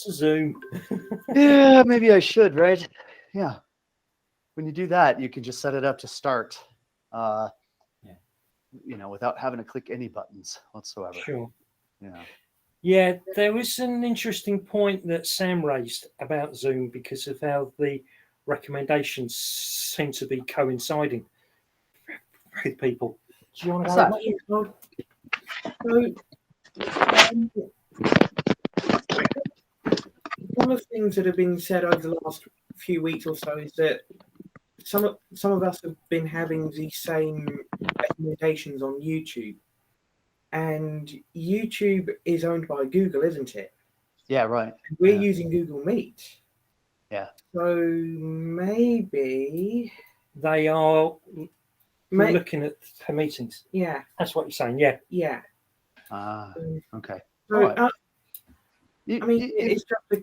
to Zoom. Yeah, maybe I should, right? Yeah. When you do that, you can just set it up to start, Yeah. without having to click any buttons whatsoever. Sure. Yeah. Yeah, there was an interesting point that Sam raised about Zoom because of how the recommendations seem to be coinciding with people. Do you want to What's go? So, one of the things that have been said over the last few weeks or so is that some of us have been having the same recommendations on YouTube, and YouTube is owned by Google, isn't it? Yeah, right. We're Yeah. using Google Meet. Yeah. So maybe They are looking at her meetings. Yeah. That's what you're saying. Yeah. Yeah. Okay. So, All right. I mean, it's just a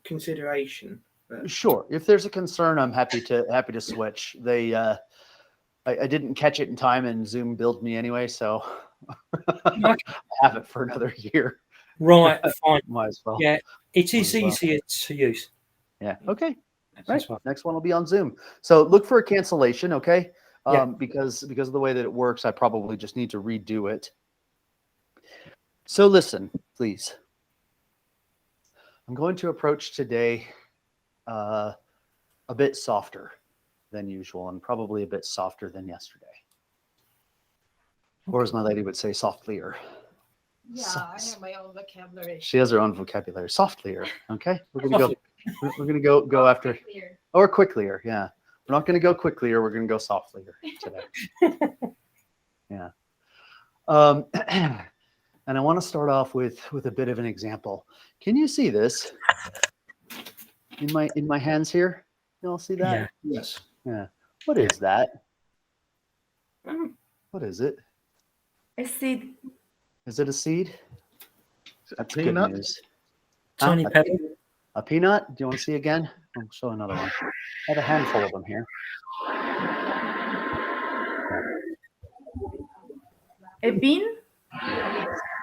consideration. But... Sure. If there's a concern, I'm happy to switch. I didn't catch it in time, and Zoom billed me anyway, so I have it for another year. Right. Fine. Might as well. Yeah. It is easier to use. Yeah. Okay. Right. Next one will be on Zoom. So look for a cancellation, okay? Yeah. Because of the way that it works, I probably just need to redo it. So listen, please. I'm going to approach today a bit softer than usual, and probably a bit softer than yesterday. Or as my lady would say, softlier. Yeah, I have my own vocabulary. She has her own vocabulary. Softlier. Okay. We're gonna go after or quicklier. Yeah. We're not gonna go quicklier, we're gonna go softlier today. Yeah. And I want to start off with a bit of an example. Can you see this in my hands here? You all see that? Yeah. Yes. Yeah. What is that? What is it? A seed. Is it a seed? That's good peanut? news. Tiny Huh? pebble. A peanut? Do you want to see again? I'll show another one. I have a handful of them here. A bean.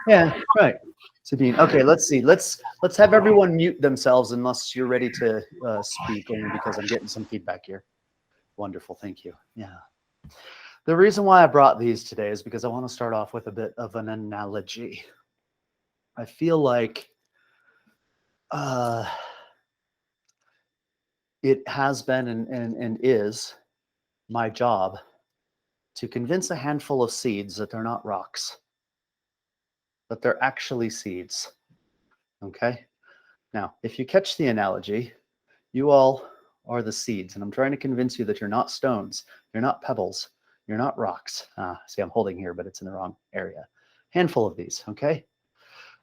Yeah, right. It's a bean. Okay, let's see. Let's have everyone mute themselves unless you're ready to speak, only because I'm getting some feedback here. Wonderful, thank you. Yeah. The reason why I brought these today is because I want to start off with a bit of an analogy. I feel like it has been and is my job to convince a handful of seeds that they're not rocks, but they're actually seeds. Okay? Now, if you catch the analogy, you all are the seeds, and I'm trying to convince you that you're not stones, you're not pebbles, you're not rocks. See, I'm holding here, but it's in the wrong area. Handful of these, okay?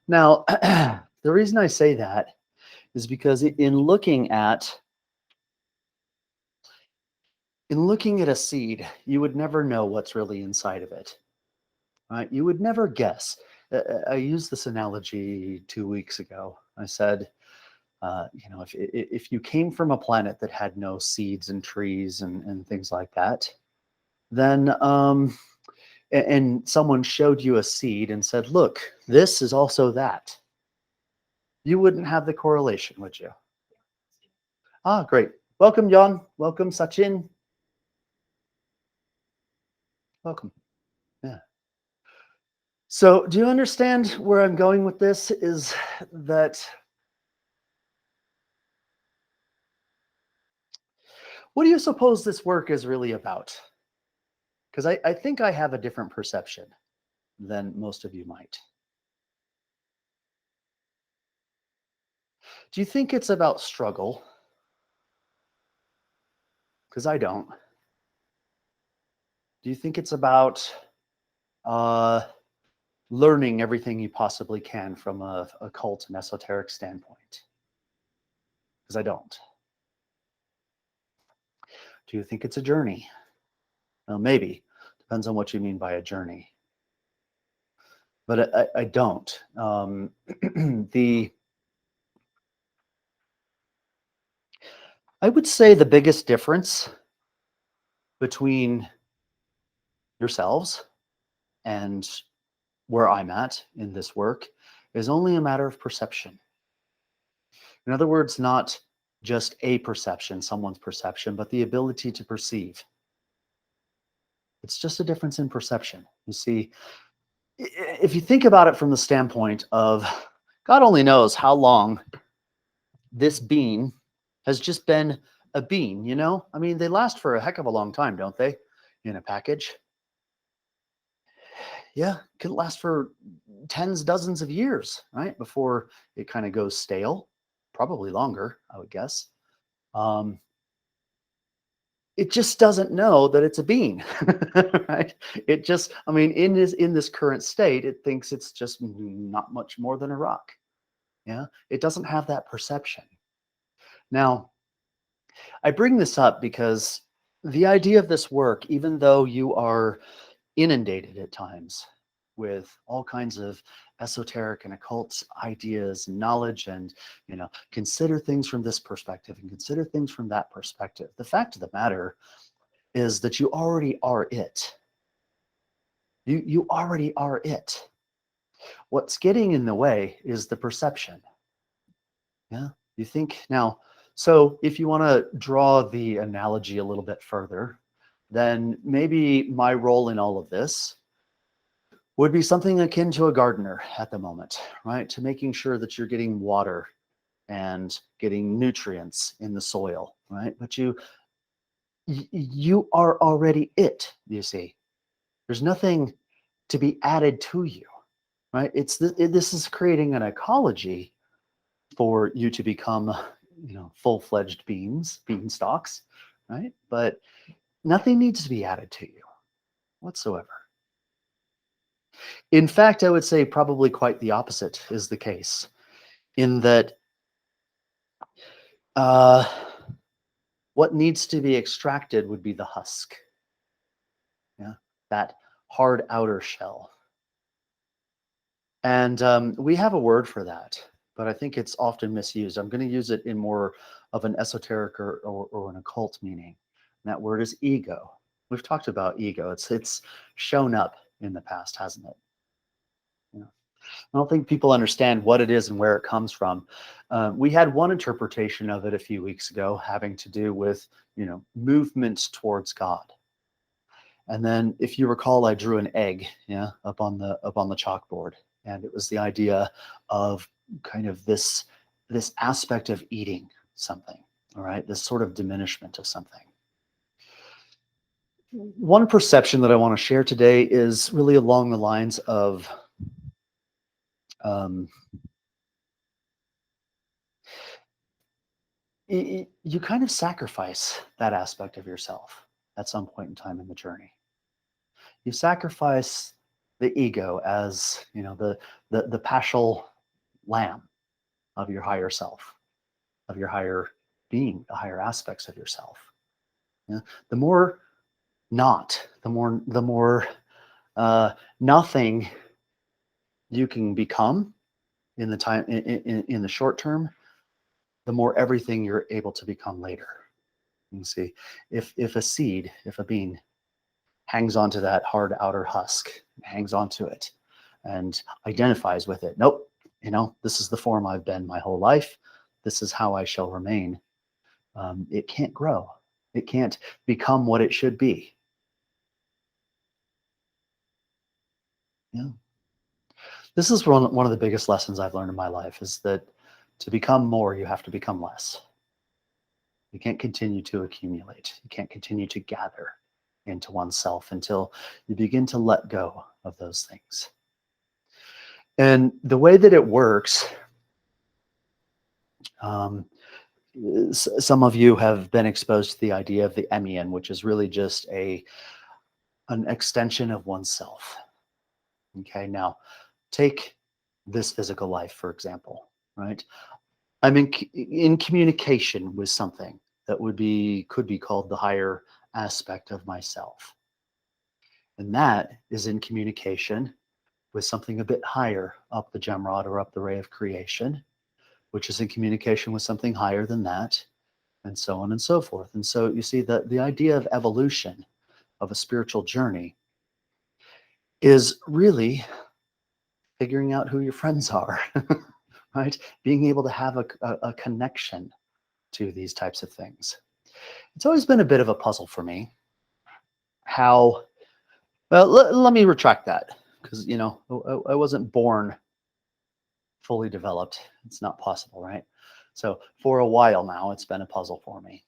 Now, the reason I say that is because in looking at a seed, you would never know what's really inside of it. Right? You would never guess. I used this analogy 2 weeks ago. I said, if you came from a planet that had no seeds and trees and things like that, then and someone showed you a seed and said, look, this is also that, you wouldn't have the correlation, would you? Great. Welcome, John. Welcome, Sachin. Welcome. Yeah. So do you understand where I'm going with this? Is that what do you suppose this work is really about? Because I think I have a different perception than most of you might. Do you think it's about struggle? Because I don't. Do you think it's about learning everything you possibly can from a occult and esoteric standpoint? Because I don't. Do you think it's a journey? Well, maybe. Depends on what you mean by a journey. But I don't. I would say the biggest difference between yourselves and where I'm at in this work is only a matter of perception. In other words, not just a perception, someone's perception, but the ability to perceive. It's just a difference in perception. You see, if you think about it from the standpoint of God only knows how long this bean has just been a bean, you know? I mean, they last for a heck of a long time, don't they? In a package. Yeah, could last for tens, dozens of years, right? Before it kind of goes stale. Probably longer, I would guess. It just doesn't know that it's a bean, right? It just, I mean, in this current state, it thinks it's just not much more than a rock. Yeah, it doesn't have that perception. Now, I bring this up because the idea of this work, even though you are inundated at times with all kinds of esoteric and occult ideas and knowledge, and consider things from this perspective and consider things from that perspective, the fact of the matter is that you already are it. You already are it. What's getting in the way is the perception. Yeah, you think now. So if you want to draw the analogy a little bit further, then maybe my role in all of this would be something akin to a gardener at the moment, right? To making sure that you're getting water and getting nutrients in the soil, right? But you are already it, you see. There's nothing to be added to you, right? This is creating an ecology for you to become, full-fledged beanstalks, right? But nothing needs to be added to you whatsoever. In fact, I would say probably quite the opposite is the case, in that what needs to be extracted would be the husk, yeah, that hard outer shell. And we have a word for that, but I think it's often misused. I'm going to use it in more of an esoteric or an occult meaning. And that word is ego. We've talked about ego. It's shown up in the past, hasn't it? I don't think people understand what it is and where it comes from. We had one interpretation of it a few weeks ago having to do with, movement towards God. And then, if you recall, I drew an egg, up on the chalkboard, and it was the idea of kind of this aspect of eating something, all right, this sort of diminishment of something. One perception that I want to share today is really along the lines of you kind of sacrifice that aspect of yourself at some point in time in the journey. You sacrifice the ego as, the paschal lamb of your higher self, of your higher being, the higher aspects of yourself. Yeah? The more nothing you can become in the time in the short term, the more everything you're able to become later. You see, if a bean hangs onto that hard outer husk, hangs onto it, and identifies with it, nope, this is the form I've been my whole life. This is how I shall remain. It can't grow. It can't become what it should be. Yeah. This is one of the biggest lessons I've learned in my life, is that to become more, you have to become less. You can't continue to accumulate. You can't continue to gather into oneself until you begin to let go of those things. And the way that it works, some of you have been exposed to the idea of the Eminent, which is really just an extension of oneself. Okay, now take this physical life, for example, right? I'm in communication with something that could be called the higher aspect of myself. And that is in communication with something a bit higher up the gemrod or up the ray of creation, which is in communication with something higher than that, and so on and so forth. And so you see that the idea of evolution, of a spiritual journey, is really figuring out who your friends are, right? Being able to have a connection to these types of things. It's always been a bit of a puzzle for me how, well, let me retract that, because, you know, I wasn't born fully developed. It's not possible, right? So for a while now, it's been a puzzle for me.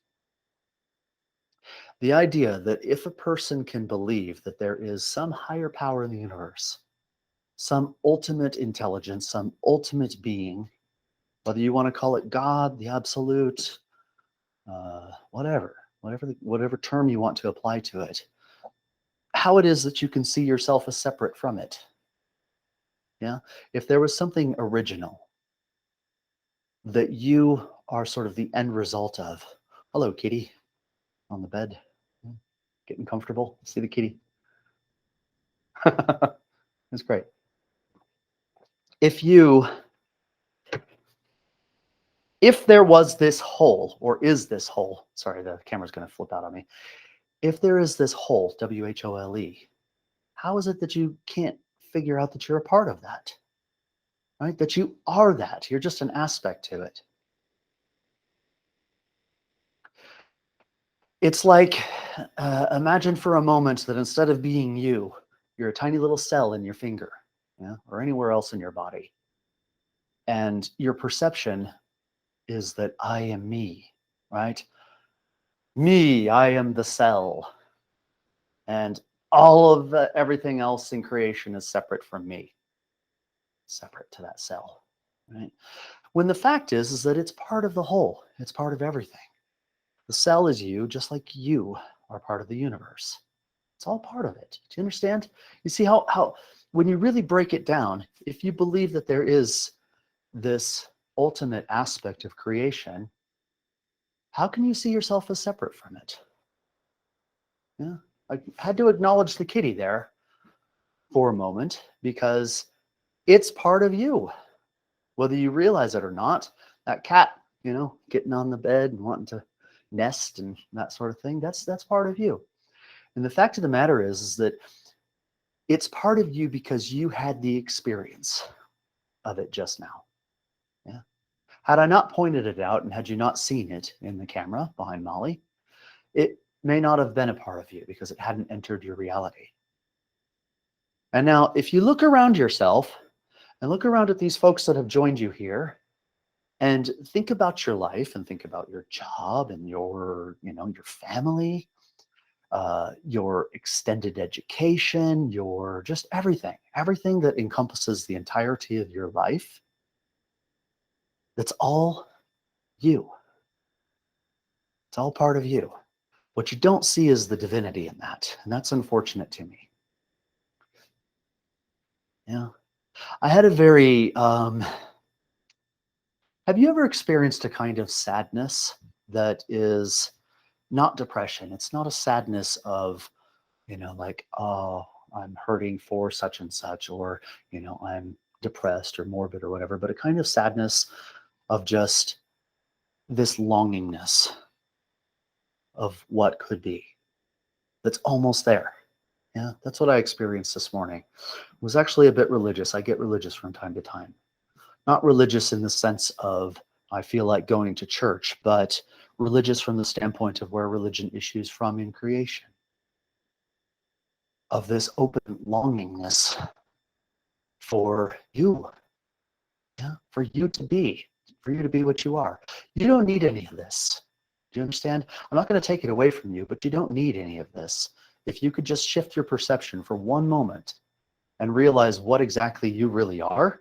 The idea that if a person can believe that there is some higher power in the universe, some ultimate intelligence, some ultimate being, whether you want to call it God, the absolute, whatever term you want to apply to it, how it is that you can see yourself as separate from it. Yeah, if there was something original that you are sort of the end result of. Hello, kitty, on the bed, getting comfortable. See the kitty? That's great. If there was this whole, or is this whole, sorry, the camera's going to flip out on me. If there is this whole, W-H-O-L-E, how is it that you can't figure out that you're a part of that? Right? That you are that. You're just an aspect to it. It's like, imagine for a moment that instead of being you, you're a tiny little cell in your finger, yeah, or anywhere else in your body. And your perception is that I am me, right? Me, I am the cell. And all of everything else in creation is separate from me, separate to that cell, right? When the fact is that it's part of the whole, it's part of everything. The cell is you, just like you are part of the universe. It's all part of it. Do you understand? You see how when you really break it down, if you believe that there is this ultimate aspect of creation, how can you see yourself as separate from it? Yeah, I had to acknowledge the kitty there for a moment because it's part of you, whether you realize it or not. That cat, you know, getting on the bed and wanting to nest and that sort of thing, that's part of you. And the fact of the matter is that it's part of you because you had the experience of it just now. Yeah. Had I not pointed it out and had you not seen it in the camera behind Molly, it may not have been a part of you because it hadn't entered your reality. And now, if you look around yourself and look around at these folks that have joined you here and think about your life and think about your job and your family, your extended education, your just everything that encompasses the entirety of your life, that's all you. It's all part of you. What you don't see is the divinity in that, and that's unfortunate to me. Yeah. I had a very, have you ever experienced a kind of sadness that is not depression? It's not a sadness of, like, oh, I'm hurting for such and such, or, I'm depressed or morbid or whatever, but a kind of sadness of just this longingness of what could be. That's almost there. Yeah, that's what I experienced this morning. It was actually a bit religious. I get religious from time to time. Not religious in the sense of I feel like going to church, but religious from the standpoint of where religion issues from in creation. Of this open longingness for you. Yeah, for you to be what you are. You don't need any of this. Do you understand? I'm not going to take it away from you, but you don't need any of this. If you could just shift your perception for one moment and realize what exactly you really are,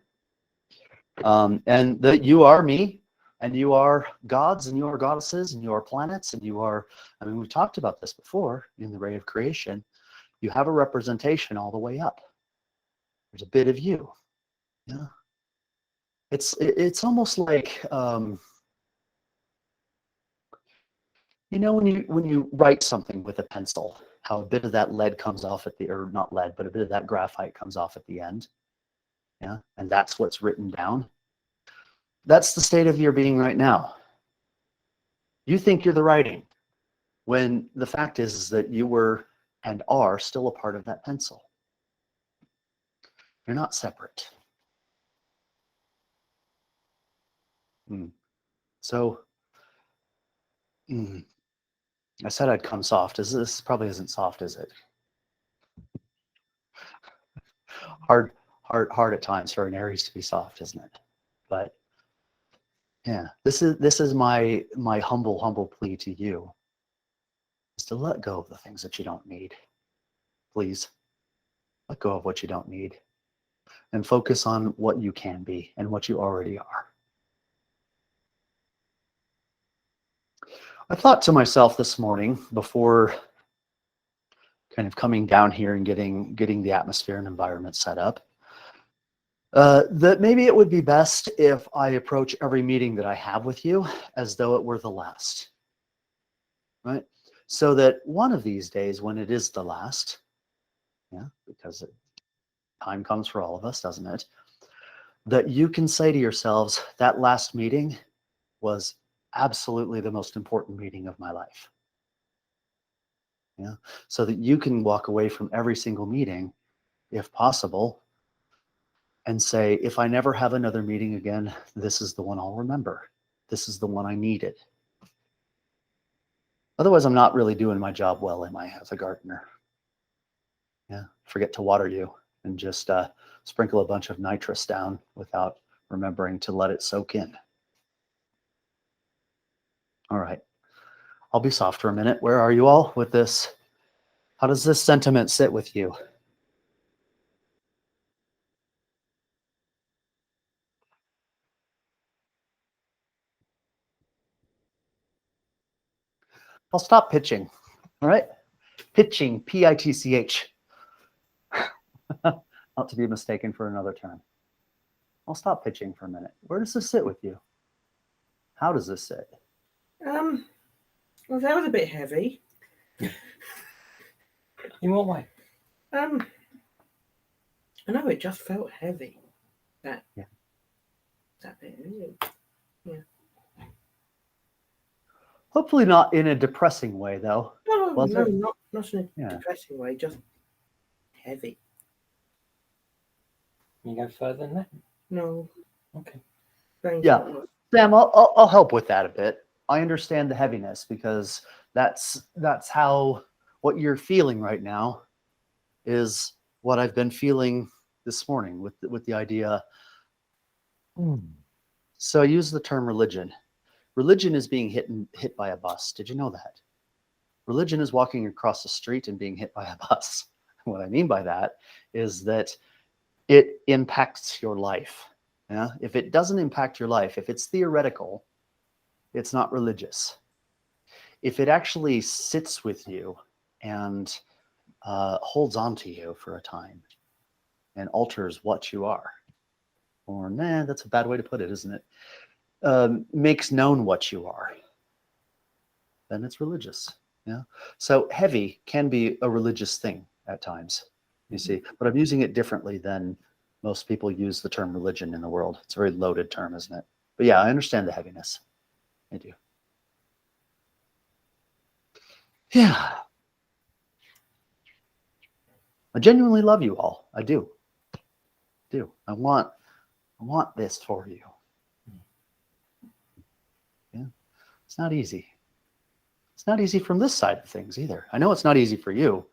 and that you are me, and you are gods, and you are goddesses, and you are planets, and you are, we've talked about this before in the ray of creation. You have a representation all the way up. There's a bit of you. Yeah. It's almost like, when you write something with a pencil, how a bit of that lead comes off at the, or not lead, but a bit of that graphite comes off at the end. Yeah. And that's what's written down. That's the state of your being right now. You think you're the writing, when the fact is that you were and are still a part of that pencil. You're not separate. So I said I'd come soft. This probably isn't soft, is it? Hard at times for an Aries to be soft, isn't it? But yeah, this is my humble plea to you, is to let go of the things that you don't need. Please let go of what you don't need and focus on what you can be and what you already are. I thought to myself this morning, before kind of coming down here and getting the atmosphere and environment set up, that maybe it would be best if I approach every meeting that I have with you as though it were the last, right? So that one of these days, when it is the last, yeah, because time comes for all of us, doesn't it? That you can say to yourselves, that last meeting was absolutely the most important meeting of my life. Yeah, so that you can walk away from every single meeting, if possible, and say, if I never have another meeting again, this is the one I'll remember. This is the one I needed. Otherwise, I'm not really doing my job well, am I, as a gardener? Yeah, forget to water you and just sprinkle a bunch of nitrous down without remembering to let it soak in. All right, I'll be soft for a minute. Where are you all with this? How does this sentiment sit with you? I'll stop pitching. All right, pitching, P-I-T-C-H. Not to be mistaken for another term. I'll stop pitching for a minute. Where does this sit with you? How does this sit? Well, that was a bit heavy. In what way? I know it just felt heavy. That bit. Yeah. Hopefully not in a depressing way, though. No, Was no, it? not in a depressing way. Just heavy. You go further than that? No. Okay. Yeah, Sam, I'll help with that a bit. I understand the heaviness because that's how what you're feeling right now is what I've been feeling this morning with the idea. So I use the term religion. Religion is being hit by a bus. Did you know that? Religion is walking across the street and being hit by a bus. What I mean by that is that it impacts your life. Yeah? If it doesn't impact your life, if it's theoretical, it's not religious. If it actually sits with you and holds on to you for a time and alters what you are, or that's a bad way to put it, isn't it? Makes known what you are, then it's religious. Yeah. So heavy can be a religious thing at times, you see, but I'm using it differently than most people use the term religion in the world. It's a very loaded term, isn't it? But yeah, I understand the heaviness. I do. Yeah. I genuinely love you all. I do. I want this for you. Yeah. It's not easy. It's not easy from this side of things either. I know it's not easy for you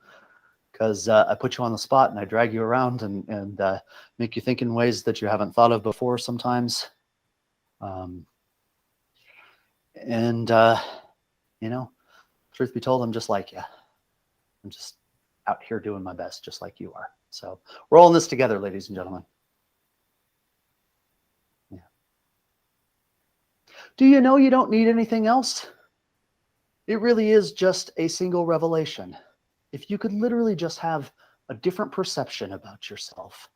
because I put you on the spot and I drag you around and make you think in ways that you haven't thought of before sometimes. Truth be told, I'm just like you. I'm just out here doing my best, just like you are. So we're all in this together, ladies and gentlemen. Yeah. Do you know you don't need anything else? It really is just a single revelation. If you could literally just have a different perception about yourself,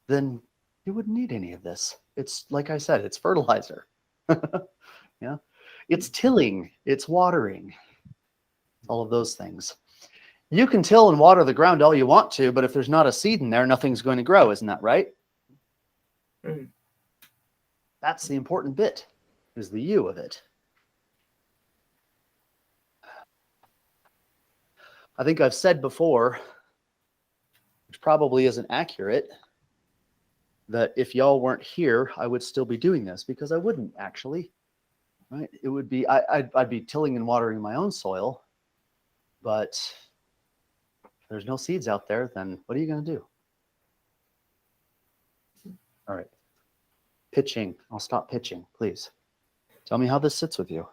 then you wouldn't need any of this. It's like I said, it's fertilizer. Yeah. It's tilling, it's watering, all of those things. You can till and water the ground all you want to, but if there's not a seed in there, nothing's going to grow. Isn't that right? Mm. That's the important bit, is the you of it. I think I've said before, which probably isn't accurate, that if y'all weren't here, I would still be doing this, because I wouldn't actually, right? It would be, I'd be tilling and watering my own soil, but if there's no seeds out there, then what are you going to do? All right. Pitching. I'll stop pitching, please. Tell me how this sits with you.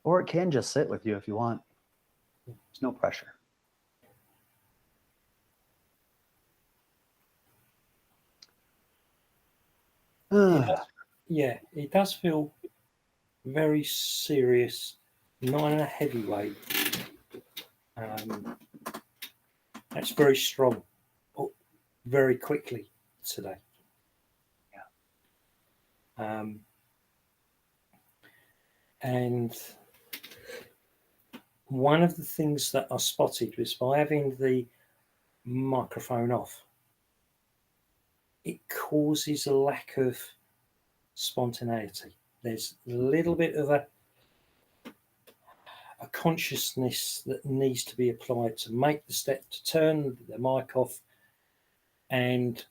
Or it can just sit with you if you want. There's no pressure. Yeah, it does feel very serious, not in a heavy way. That's very strong, very quickly today. Yeah. And one of the things that I spotted was by having the microphone off, it causes a lack of spontaneity. There's a little bit of a consciousness that needs to be applied to make the step to turn the mic off. And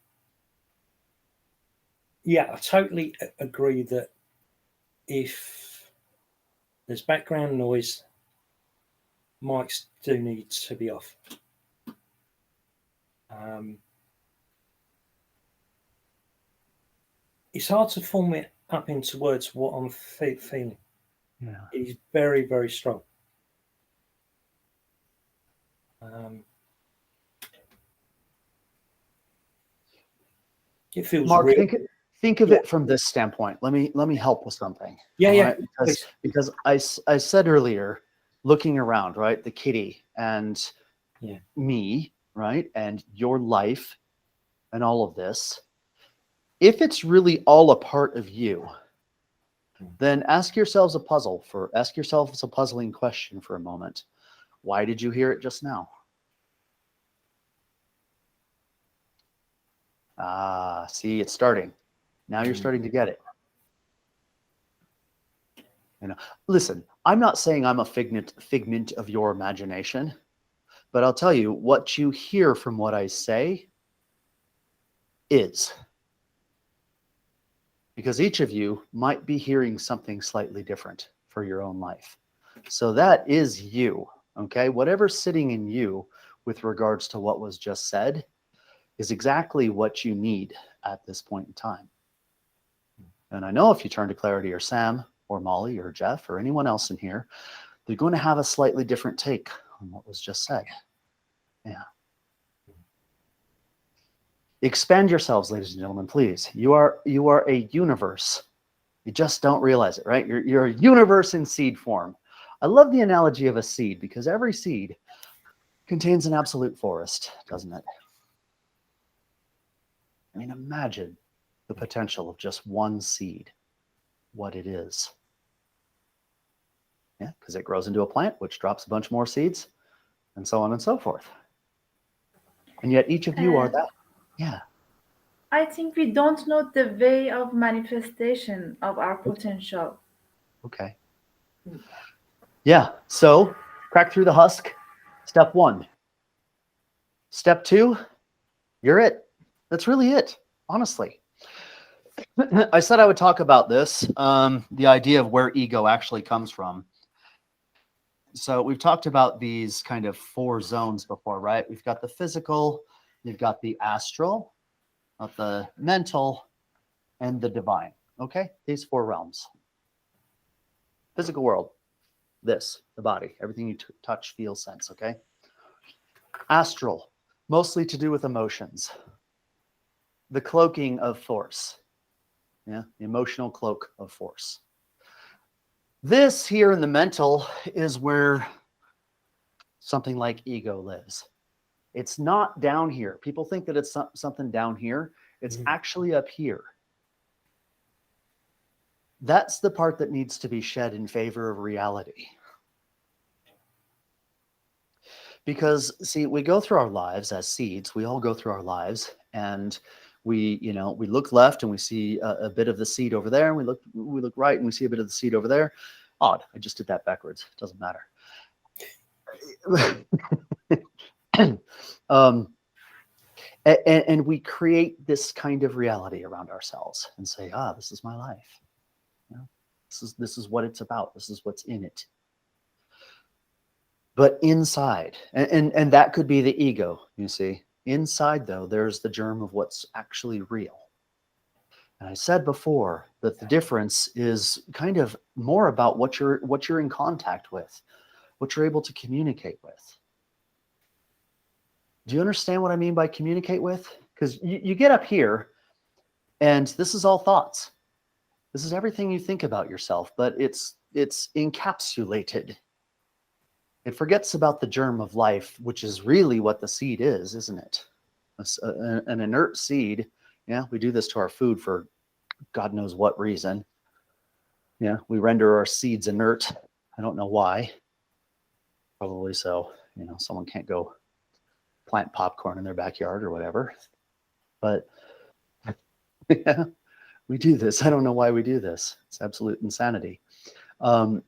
yeah, I totally agree that if there's background noise, mics do need to be off. It's hard to form it up into words what I'm feeling. Yeah. It is very, very strong. It feels Mark, real. think of it from this standpoint. Let me help with something. Yeah, yeah. Right? Because I said earlier, looking around, right, the kitty and me, right, and your life and all of this. If it's really all a part of you, then ask yourselves a puzzling question for a moment. Why did you hear it just now? Ah, see, it's starting. Now you're starting to get it. You know, listen, I'm not saying I'm a figment of your imagination, but I'll tell you what you hear from what I say is. Because each of you might be hearing something slightly different for your own life. So that is you, okay? Whatever's sitting in you with regards to what was just said is exactly what you need at this point in time. And I know if you turn to Clarity or Sam or Molly or Jeff or anyone else in here, they're going to have a slightly different take on what was just said. Yeah. Expand yourselves, ladies and gentlemen, please. You are a universe. You just don't realize it, right? You're a universe in seed form. I love the analogy of a seed because every seed contains an absolute forest, doesn't it? I mean, imagine the potential of just one seed, what it is. Yeah, because it grows into a plant, which drops a bunch more seeds, and so on and so forth. And yet each of you are that. Yeah. I think we don't know the way of manifestation of our potential. Okay. Yeah. So crack through the husk. Step 1. Step 2, you're it. That's really it, honestly. I said I would talk about this, the idea of where ego actually comes from. So we've talked about these kind of 4 zones before, right? We've got the physical, you've got the astral, the mental, and the divine. Okay? These 4 realms. Physical world, this, the body, everything you touch, feel, sense, okay? Astral, mostly to do with emotions. The cloaking of force. Yeah, the emotional cloak of force. This here in the mental is where something like ego lives. It's not down here. People think that it's something down here. It's actually up here. That's the part that needs to be shed in favor of reality. Because, see, we go through our lives as seeds. We all go through our lives and We look left and we see a bit of the seed over there, and we look right and we see a bit of the seed over there. Odd, I just did that backwards. It doesn't matter. And we create this kind of reality around ourselves and say, this is my life. This is what it's about. This is what's in it. But inside, and that could be the ego, you see. Inside, though, there's the germ of what's actually real. And I said before that the difference is kind of more about what you're in contact with, what you're able to communicate with. Do you understand what I mean by communicate with? Because you get up here, and this is all thoughts. This is everything you think about yourself, but it's encapsulated. It forgets about the germ of life, which is really what the seed is, isn't it? An inert seed. Yeah, we do this to our food for God knows what reason. Yeah, we render our seeds inert. I don't know why. Probably so, someone can't go plant popcorn in their backyard or whatever. But yeah, we do this. I don't know why we do this. It's absolute insanity. The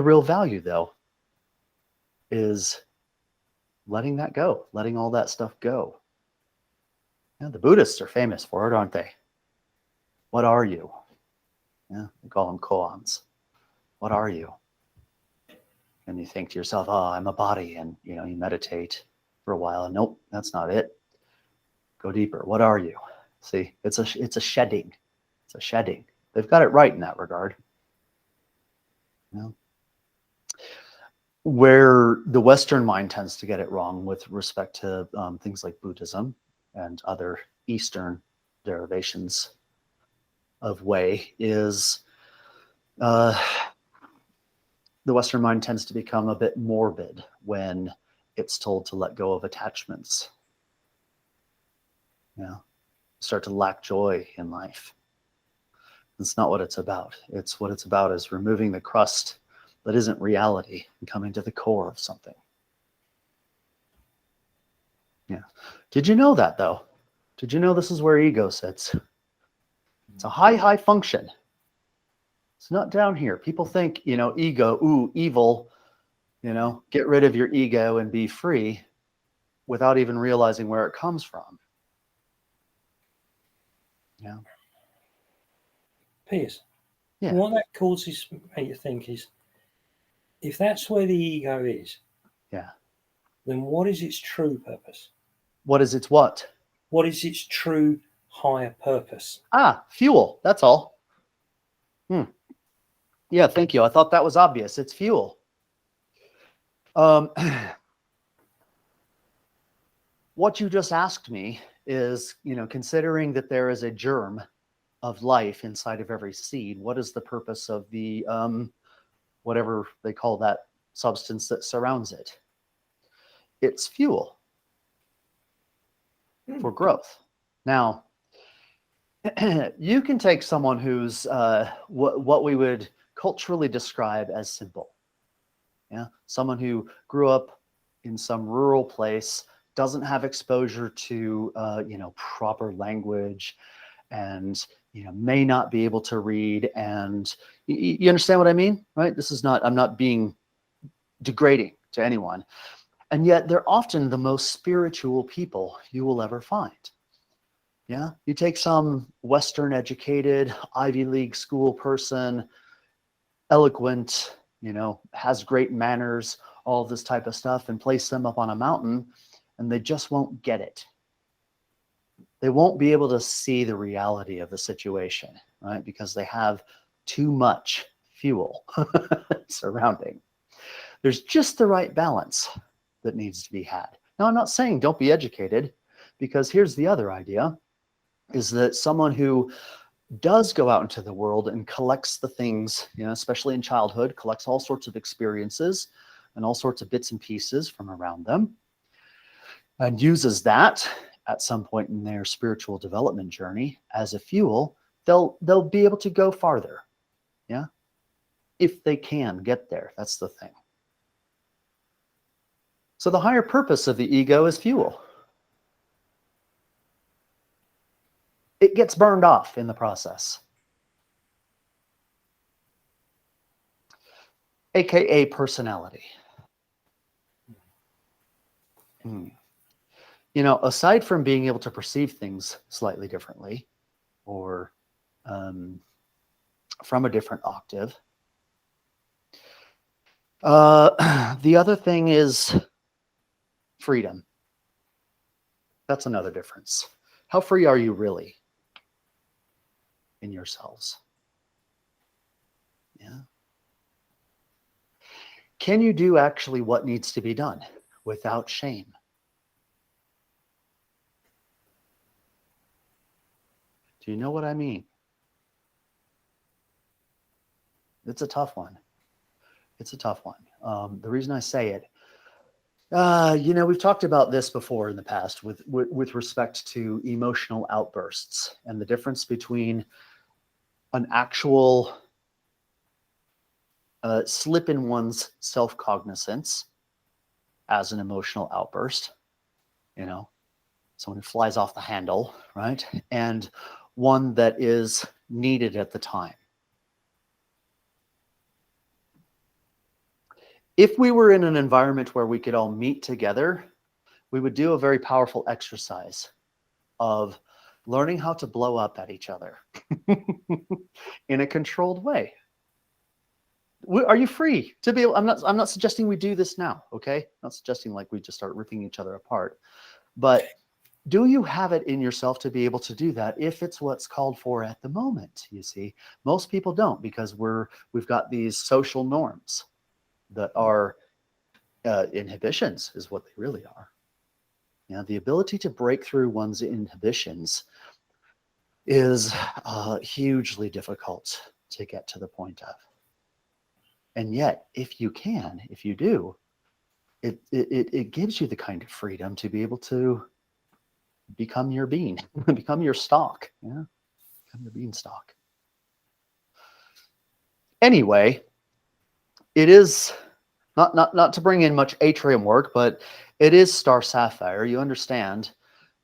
real value, though, is letting that go, letting all that stuff go. Yeah, the Buddhists are famous for it, aren't they? What are you? Yeah, they call them koans. What are you? And you think to yourself, I'm a body, and you meditate for a while, and nope, that's not it. Go deeper. What are you? See, it's a shedding. It's a shedding. They've got it right in that regard. Where the Western mind tends to get it wrong with respect to things like Buddhism and other Eastern derivations of way is the Western mind tends to become a bit morbid when it's told to let go of attachments. Start to lack joy in life. That's not what it's about. What it's about is removing the crust that isn't reality and coming to the core of something. Yeah. Did you know that, though? Did you know this is where ego sits? It's a high function. It's not down here. People think, ego, ooh, evil, get rid of your ego and be free without even realizing where it comes from. Yeah. Piers, Yeah. what that causes me to think is, if that's where the ego is, Yeah. then what is its true purpose? What is its what? What is its true higher purpose? Fuel. That's all. Yeah, thank you. I thought that was obvious. It's fuel. What you just asked me is, considering that there is a germ of life inside of every seed, what is the purpose of the whatever they call that substance that surrounds it? It's fuel for growth. Now, you can take someone who's what we would culturally describe as simple. Yeah, someone who grew up in some rural place, doesn't have exposure to proper language, and may not be able to read. And you understand what I mean, right? I'm not being degrading to anyone. And yet they're often the most spiritual people you will ever find. Yeah, you take some Western educated Ivy League school person, eloquent, has great manners, all this type of stuff, and place them up on a mountain, and they just won't get it. They won't be able to see the reality of the situation, right? Because they have too much fuel surrounding. There's just the right balance that needs to be had. Now, I'm not saying don't be educated, because here's the other idea, is that someone who does go out into the world and collects the things, especially in childhood, collects all sorts of experiences and all sorts of bits and pieces from around them, and uses that at some point in their spiritual development journey as a fuel, they'll be able to go farther. Yeah, if they can get there. That's the thing. So the higher purpose of the ego is fuel. it gets burned off in the process. AKA personality. You know, aside from being able to perceive things slightly differently or from a different octave, the other thing is freedom. That's another difference. How free are you really in yourselves? Yeah. Can you do actually what needs to be done without shame? Do you know what I mean? It's a tough one. It's a tough one. The reason I say it, you know, we've talked about this before in the past with respect to emotional outbursts and the difference between an actual slip in one's self-cognizance as an emotional outburst, you know, someone who flies off the handle, right? And one that is needed at the time. If we were in an environment where we could all meet together, we would do a very powerful exercise of learning how to blow up at each other in a controlled way. Are you free to be able, I'm not suggesting we do this now, okay? I'm not suggesting like we just start ripping each other apart. But do you have it in yourself to be able to do that if it's what's called for at the moment? You see, most people don't, because we've got these social norms that are inhibitions, is what they really are. You know, the ability to break through one's inhibitions is hugely difficult to get to the point of. And yet, if you can, if you do, it gives you the kind of freedom to be able to become your bean, become your stock, yeah, become your beanstalk. Anyway, it is not to bring in much atrium work, but it is star sapphire. You understand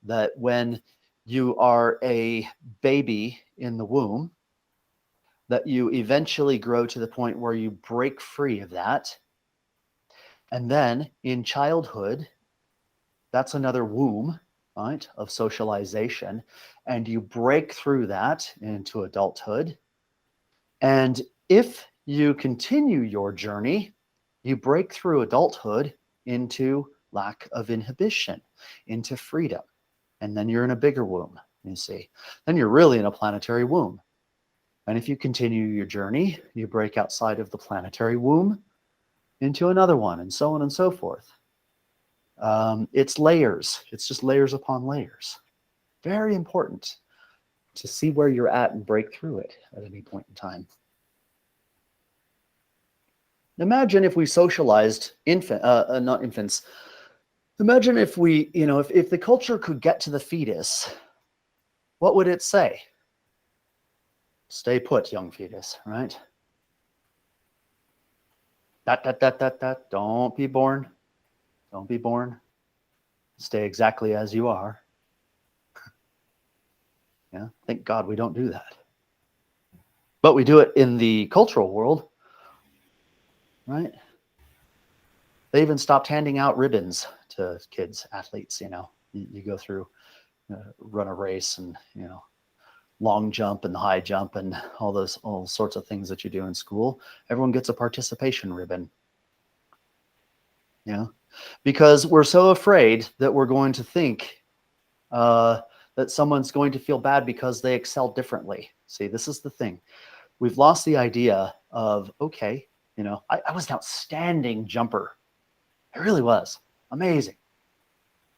that when you are a baby in the womb, that you eventually grow to the point where you break free of that. And then in childhood, that's another womb, right, of socialization. And you break through that into adulthood. And if you continue your journey, you break through adulthood into lack of inhibition, into freedom. And then you're in a bigger womb, you see. Then you're really in a planetary womb. And if you continue your journey, you break outside of the planetary womb into another one, and so on and so forth. It's layers. It's just layers upon layers. Very important to see where you're at and break through it at any point in time. Imagine if we socialized not infants. Imagine if we, you know, if the culture could get to the fetus, what would it say? Stay put, young fetus, right? Don't be born. Don't be born. Stay exactly as you are. Yeah, thank God we don't do that. But we do it in the cultural world, right? They even stopped handing out ribbons to kids, athletes, you know. You go through, run a race and, you know, long jump and high jump and all sorts of things that you do in school. Everyone gets a participation ribbon. Yeah, because we're so afraid that we're going to think that someone's going to feel bad because they excel differently. See, this is the thing. We've lost the idea of, okay, you know, I was an outstanding jumper. I really was. Amazing.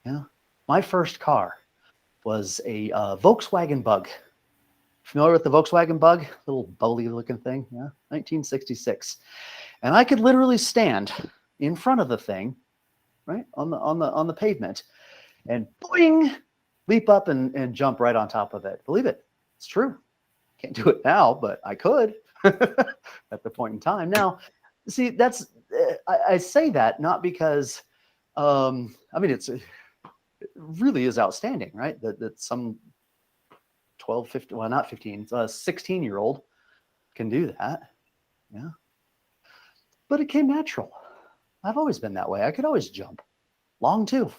Yeah. My first car was a Volkswagen Bug. Familiar with the Volkswagen Bug? Little bubbly looking thing. Yeah. 1966. And I could literally stand in front of the thing, right, on the pavement, and boing, leap up and jump right on top of it. Believe it. It's true. Can't do it now, but I could at the point in time. Now, see, that's I say that not because I mean it really is outstanding, right? That some 12, 15, well, not 15, 16-year-old can do that. Yeah. But it came natural. I've always been that way. I could always jump. Long too.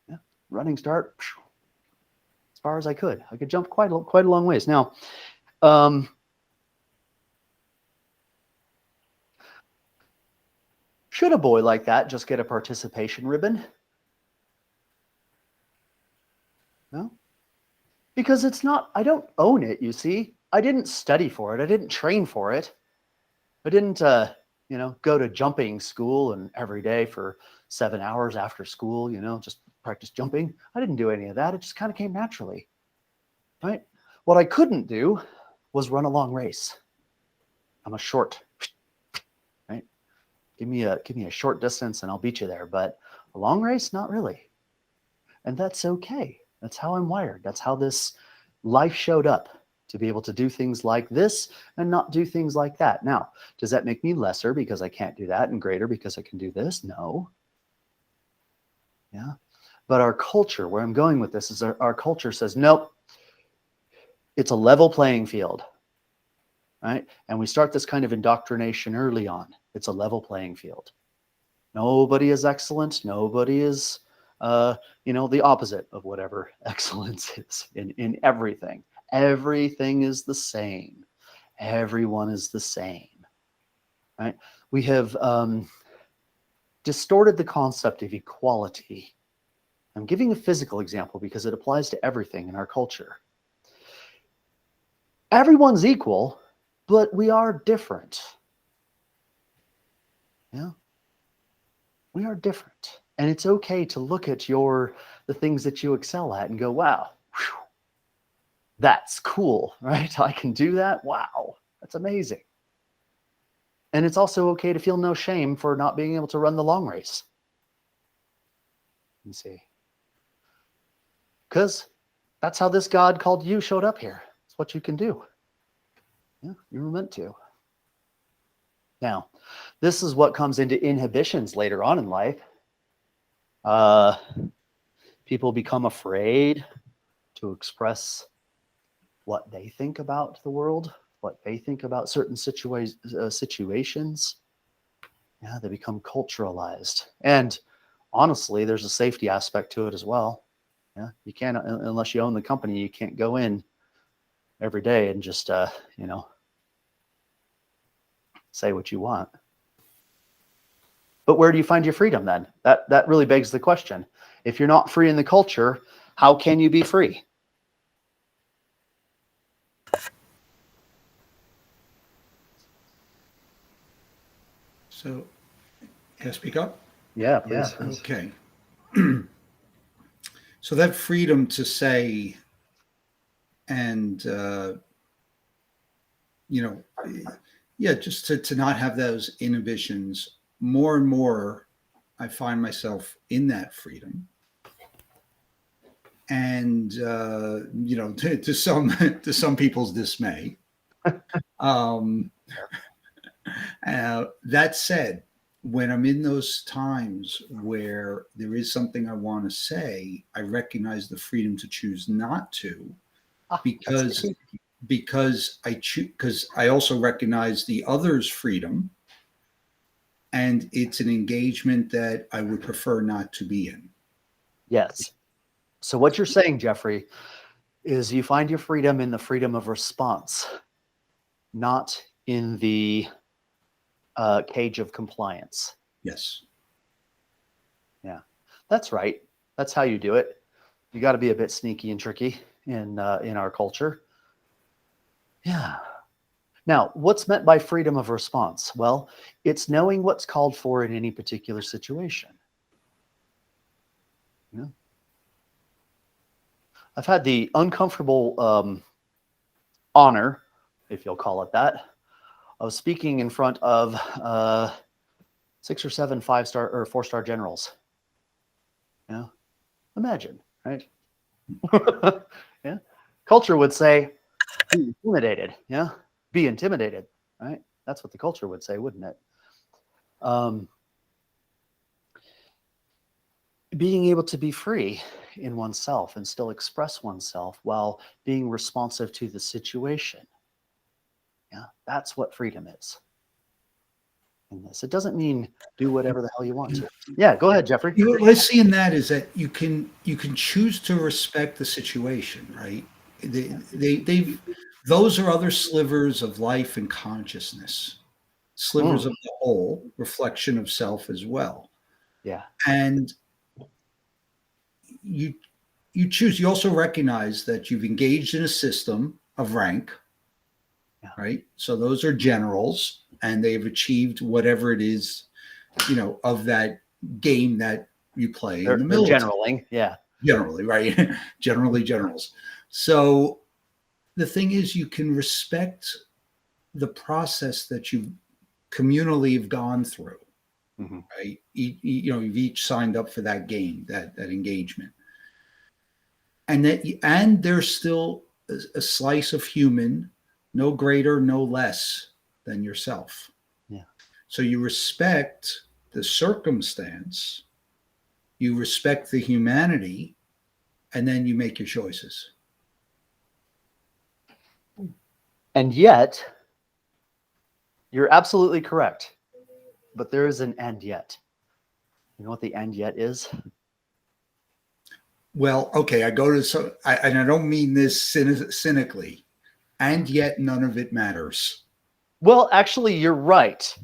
Yeah. Running start as far as I could. I could jump quite a long ways. Now, should a boy like that just get a participation ribbon? No. Because it's not, I don't own it, you see. I didn't study for it. I didn't train for it. I didn't, go to jumping school and every day for 7 hours after school, just practice jumping. I didn't do any of that. It just kind of came naturally, right? What I couldn't do was run a long race. I'm a short, right? Give me a short distance and I'll beat you there. But a long race, not really. And that's okay. That's how I'm wired. That's how this life showed up, to be able to do things like this and not do things like that. Now, does that make me lesser because I can't do that and greater because I can do this? No. Yeah. But our culture, where I'm going with this is our culture says, nope, it's a level playing field, right? And we start this kind of indoctrination early on. It's a level playing field. Nobody is excellent. Nobody is, the opposite of whatever excellence is in everything. Everything is the same. Everyone is the same, right? We have distorted the concept of equality. I'm giving a physical example because it applies to everything in our culture. Everyone's equal, but we are different. Yeah, we are different. And it's okay to look at the things that you excel at and go, wow, whew, that's cool, right? I can do that. Wow, that's amazing. And it's also okay to feel no shame for not being able to run the long race. You see, because that's how this God called you showed up here. It's what you can do. Yeah, you were meant to. Now, this is what comes into inhibitions later on in life. People become afraid to express what they think about the world, what they think about certain situations. Yeah, they become culturalized. And honestly, there's a safety aspect to it as well. Yeah, you can't, unless you own the company, you can't go in every day and just, say what you want. But where do you find your freedom then? That really begs the question. If you're not free in the culture, how can you be free? So, can I speak up? Yeah, please. Okay. So that freedom to say and, just to not have those inhibitions, more and more, I find myself in that freedom. And, to some people's dismay. That said, when I'm in those times where there is something I want to say, I recognize the freedom to choose not to, because I also recognize the other's freedom, and it's an engagement that I would prefer not to be in. Yes. So what you're saying, Jeffrey, is you find your freedom in the freedom of response, not in the cage of compliance. Yes. Yeah, that's right. That's how you do it. You got to be a bit sneaky and tricky in our culture. Yeah. Now, what's meant by freedom of response? Well, it's knowing what's called for in any particular situation. Yeah. I've had the uncomfortable honor, if you'll call it that, of speaking in front of 6 or 7 5-star or 4-star generals. Yeah, imagine, right? Yeah, culture would say, be intimidated. Yeah, be intimidated, right? That's what the culture would say, wouldn't it? being able to be free in oneself and still express oneself while being responsive to the situation. Yeah, that's what freedom is in this. It doesn't mean do whatever the hell you want to. Yeah, go ahead, Jeffrey. What I see in that is that you can choose to respect the situation, right? They've those are other slivers of life and consciousness, slivers of the whole, reflection of self as well. Yeah. And you choose. You also recognize that you've engaged in a system of rank, right? So those are generals, and they've achieved whatever it is, of that game that you play in the They're military. generaling. Yeah. Generally, right? Generally generals. So the thing is, you can respect the process that you communally have gone through, right? You've each signed up for that game, that engagement, and there's still a slice of human, no greater, no less than yourself. Yeah. So you respect the circumstance, you respect the humanity, and then you make your choices. And yet, you're absolutely correct. But there is an and yet. You know what the and yet is? Well, okay, and I don't mean this cynically, and yet none of it matters. Well, actually, you're right.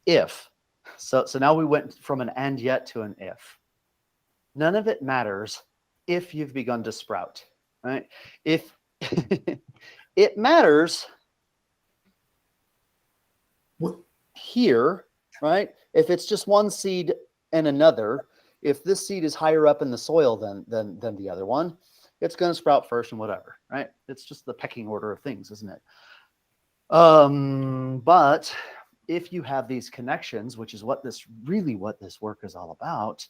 If. So now we went from an and yet to an if. None of it matters if you've begun to sprout, right? If it matters here, right? If it's just one seed and another, if this seed is higher up in the soil than the other one, it's going to sprout first and whatever, right? It's just the pecking order of things, isn't it? But if you have these connections, which is what this work is all about,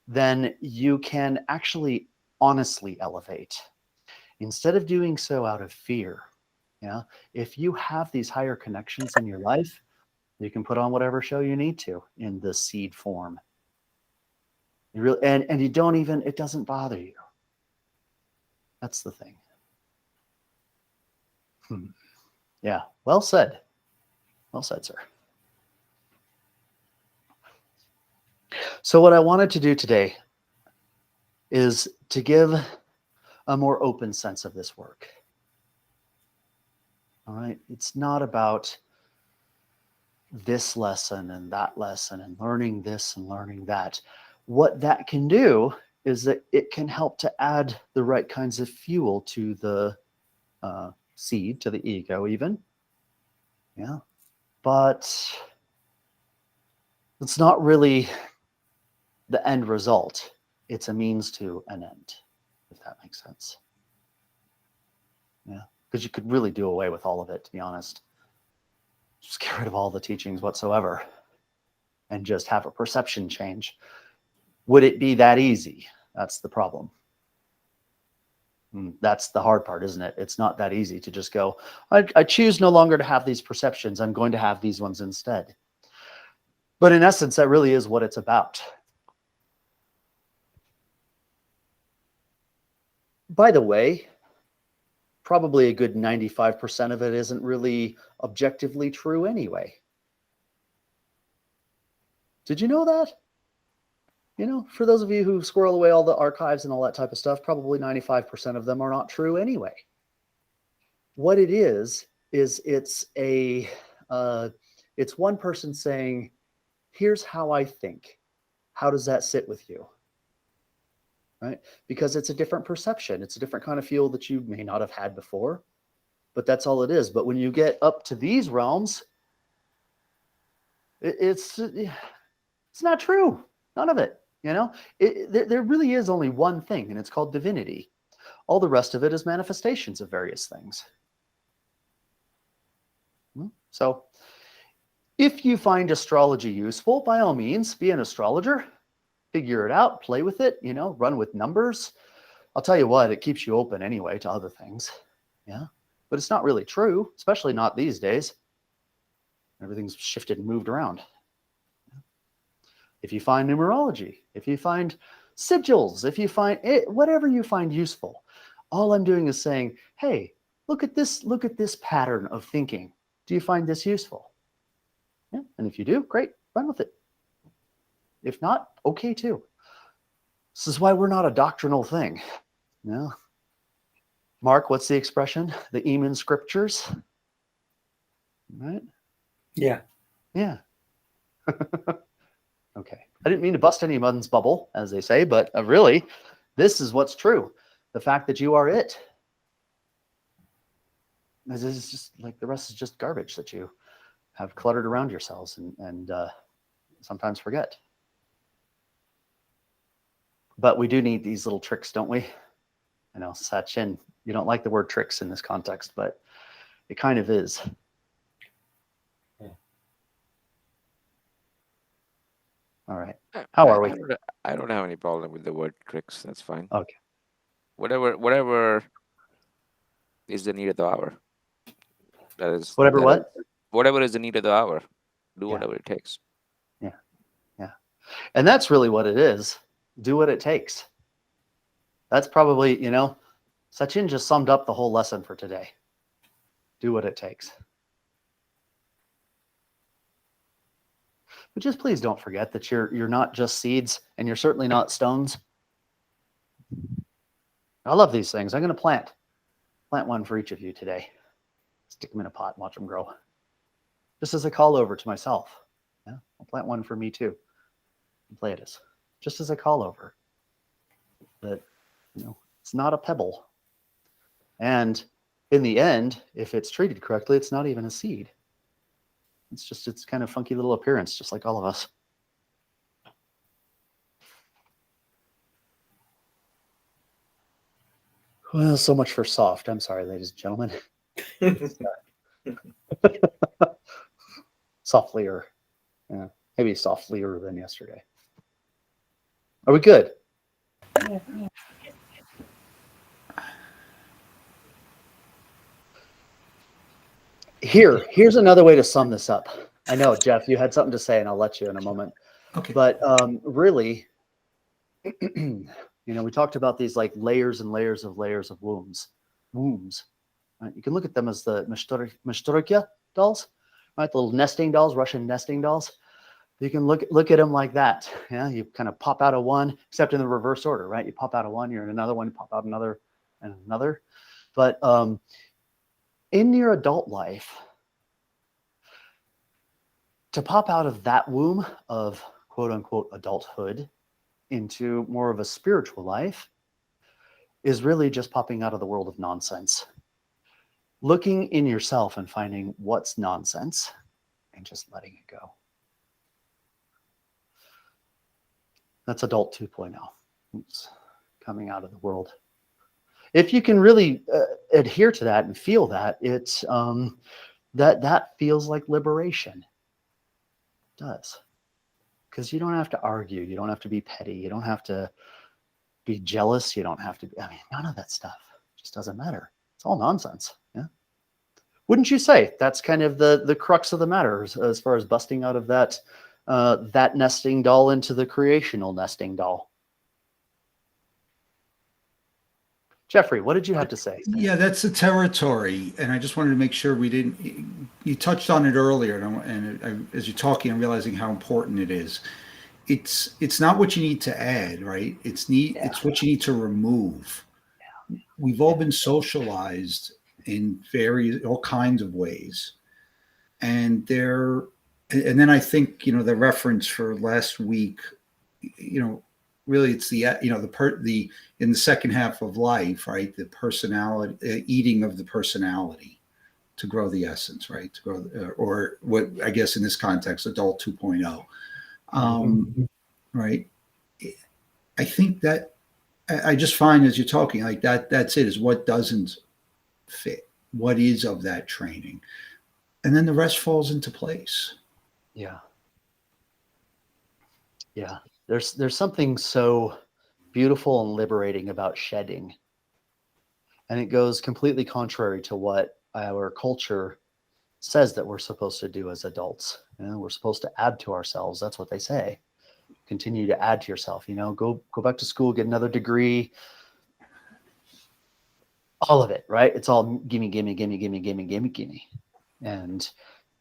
then you can actually honestly elevate instead of doing so out of fear. Yeah. If you have these higher connections in your life, you can put on whatever show you need to in the seed form. You really, and you don't even, it doesn't bother you. That's the thing. Yeah. Well said. Well said, sir. So what I wanted to do today is to give a more open sense of this work. All right. It's not about this lesson and that lesson and learning this and learning that. What that can do is that it can help to add the right kinds of fuel to the seed, to the ego even. Yeah. But it's not really the end result. It's a means to an end, if that makes sense. Yeah. Because you could really do away with all of it, to be honest. Just get rid of all the teachings whatsoever and just have a perception change. Would it be that easy? That's the problem. That's the hard part, isn't it? It's not that easy to just go, I choose no longer to have these perceptions. I'm going to have these ones instead. But in essence, that really is what it's about. By the way, probably a good 95% of it isn't really objectively true anyway. Did you know that? For those of you who squirrel away all the archives and all that type of stuff, probably 95% of them are not true anyway. What it is it's one person saying, here's how I think. How does that sit with you? Right? Because it's a different perception. It's a different kind of feel that you may not have had before, but that's all it is. But when you get up to these realms, it's not true. None of it. There really is only one thing, and it's called divinity. All the rest of it is manifestations of various things. So if you find astrology useful, by all means, be an astrologer. Figure it out, play with it, run with numbers. I'll tell you what, it keeps you open anyway to other things. Yeah. But it's not really true, especially not these days. Everything's shifted and moved around. if you find numerology, if you find sigils, if you find it, whatever you find useful, all I'm doing is saying, hey, look at this pattern of thinking. Do you find this useful? Yeah. And if you do, great, run with it. If not, okay too. This is why we're not a doctrinal thing. No. Mark, what's the expression? The Eminent scriptures, right? Yeah. Yeah. Okay. I didn't mean to bust anyone's bubble, as they say, but really, this is what's true. The fact that you are it. This is just like the rest is just garbage that you have cluttered around yourselves and sometimes forget. But we do need these little tricks, don't we? I know, Sachin, you don't like the word tricks in this context, but it kind of is. Yeah. All right. How are we? I don't have any problem with the word tricks. That's fine. Okay. Whatever is the need of the hour. That is Whatever that what? is- whatever is the need of the hour. Do Yeah. whatever it takes. And that's really what it is. Do what it takes. That's probably, Sachin just summed up the whole lesson for today. Do what it takes. But just please don't forget that you're not just seeds and you're certainly not stones. I love these things. I'm going to plant one for each of you today. Stick them in a pot and watch them grow. Just as a call over to myself. Yeah, I'll plant one for me too. And play it as just as a call over. That it's not a pebble. And in the end, if it's treated correctly, it's not even a seed. It's just its kind of funky little appearance, just like all of us. Well, so much for soft. I'm sorry, ladies and gentlemen. Softlier. Yeah, maybe softlier than yesterday. Are we good? Here's another way to sum this up. I know, Jeff, you had something to say, and I'll let you in a moment. Okay. But really, we talked about these like layers and layers of wombs. Right? You can look at them as the Mashtorikya dolls, right? The little nesting dolls, Russian nesting dolls. You can look at them like that. Yeah, you kind of pop out of one, except in the reverse order, right? You pop out of one, you're in another one, you pop out another, and another. But in your adult life, to pop out of that womb of quote unquote adulthood into more of a spiritual life is really just popping out of the world of nonsense. Looking in yourself and finding what's nonsense and just letting it go. That's adult 2.0. It's coming out of the world. If you can really adhere to that and feel that, it's that feels like liberation. It does. Because you don't have to argue. You don't have to be petty. You don't have to be jealous. You don't have to be, none of that stuff. It just doesn't matter. It's all nonsense. Yeah. Wouldn't you say that's kind of the crux of the matter as far as busting out of that nesting doll into the creational nesting doll? Jeffrey, what did you have to say? Yeah, that's the territory, and I just wanted to make sure we didn't. You touched on it earlier, and as you're talking, I'm realizing how important it is. It's not what you need to add, right? It's what you need to remove. Yeah. We've all been socialized in all kinds of ways, and then I think the reference for last week, really it's the in the second half of life, right? The personality, eating of the personality to grow the essence, right? To grow, or what I guess in this context, adult 2.0, right? I think that I just find as you're talking like that's it, is what doesn't fit, what is of that training, and then the rest falls into place. Yeah. Yeah. There's something so beautiful and liberating about shedding. And it goes completely contrary to what our culture says that we're supposed to do as adults. We're supposed to add to ourselves. That's what they say. continue to add to yourself. Go back to school, get another degree. All of it, right? It's all gimme, gimme, gimme, gimme, gimme, gimme, gimme. And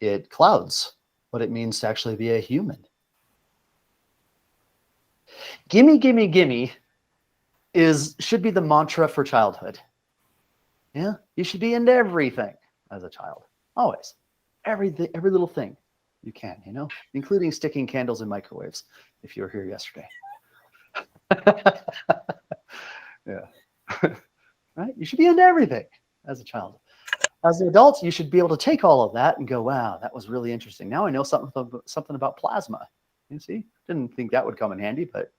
it clouds what it means to actually be a human. Gimme, gimme, gimme should be the mantra for childhood. Yeah, you should be into everything as a child. Always. Every little thing you can, including sticking candles in microwaves, if you were here yesterday. Yeah. Right? You should be into everything as a child. As an adult, you should be able to take all of that and go, wow, that was really interesting. Now I know something about plasma. You see? Didn't think that would come in handy, but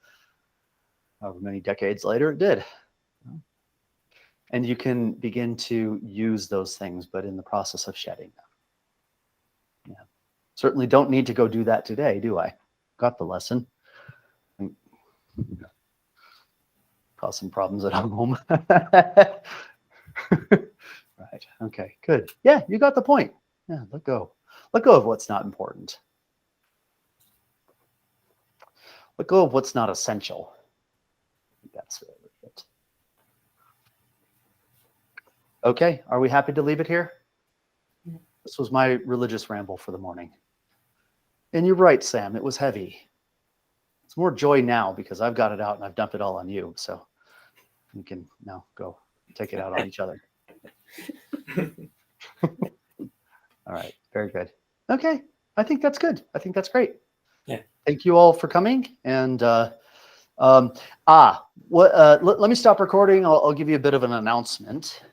however many decades later, it did. And you can begin to use those things, but in the process of shedding them. Yeah. Certainly don't need to go do that today, do I? Got the lesson. Cause some problems at home. Right. Okay, good. Yeah, you got the point. Yeah, let go. Let go of what's not important. Let go of what's not essential. That's really it. Okay, are we happy to leave it here? This was my religious ramble for the morning. And you're right, Sam, it was heavy. It's more joy now because I've got it out and I've dumped it all on you. So you can now go take it out on each other. All right, very good. Okay, I think that's good. I think that's great. Yeah. Thank you all for coming. And let me stop recording. I'll give you a bit of an announcement.